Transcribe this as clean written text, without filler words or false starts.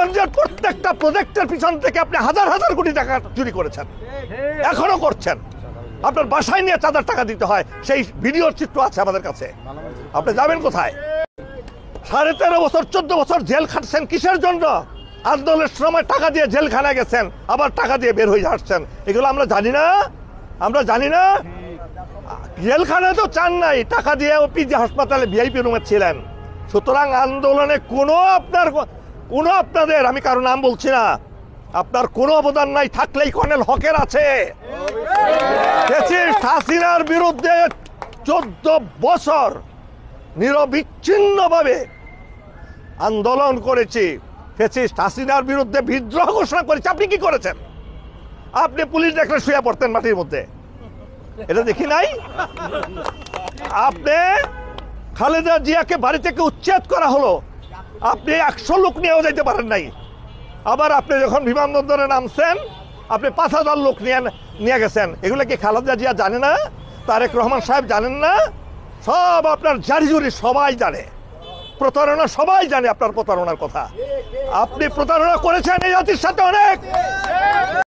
গোপালগঞ্জের প্রত্যেকটা প্রজেক্টের পিছন থেকে আপনি হাজার হাজার কোটি টাকা চুরি করেছেন, এখনো করছেন। আপনার বাসায় নিয়ে চাঁদার টাকা দিতে হয়, সেই ভিডিওর চিত্র আছে আমাদের কাছে। আপনি যাবেন কোথায়? 13.5 বছর 14 বছর জেল খাটছেন কিসের জন্য? আন্দোলনের সময় টাকা দিয়ে জেলখানায় গেছেন, আবার টাকা দিয়ে বের হয়ে আসছেন। এগুলো আমরা জানি না? আমরা জানি না? জেলখানায় তো চান নাই, টাকা দিয়ে পিজি হাসপাতালে ভিআইপি রুমে ছিলেন। সুতরাং আন্দোলনে কোনো আপনাদের, আমি কারো নাম বলছি না, আপনার কোনো অবদান নাই। থাকলেই কর্নেল হকের আছে। হাসিনার বিরুদ্ধে 14 বছর নিরবিচ্ছিন্নভাবে আন্দোলন করেছি, ফ্যাসিস্ট হাসিনার বিরুদ্ধে বিদ্রোহ ঘোষণা করেছি। আপনি কি করেছেন? আপনি পুলিশ দেখলে শুয়ে পড়তেন মাটির মধ্যে, এটা দেখি নাই? আপনি খালেদা জিয়াকে বাড়ি থেকে উচ্ছেদ করা হলো, আপনি 100 লোক নিয়েও যাইতে পারেন নাই। আবার আপনি যখন বিমানবন্দরে নামছেন, আপনি 5000 লোক নিয়ে গেছেন। এগুলো কি খালেদা জিয়া জানে না? তারেক রহমান সাহেব জানেন না? সব আপনার জারিজুরি সবাই জানে, প্রতারণা সবাই জানে আপনার প্রতারণার কথা। আপনি প্রতারণা করেছেন এই জাতির সাথে অনেক।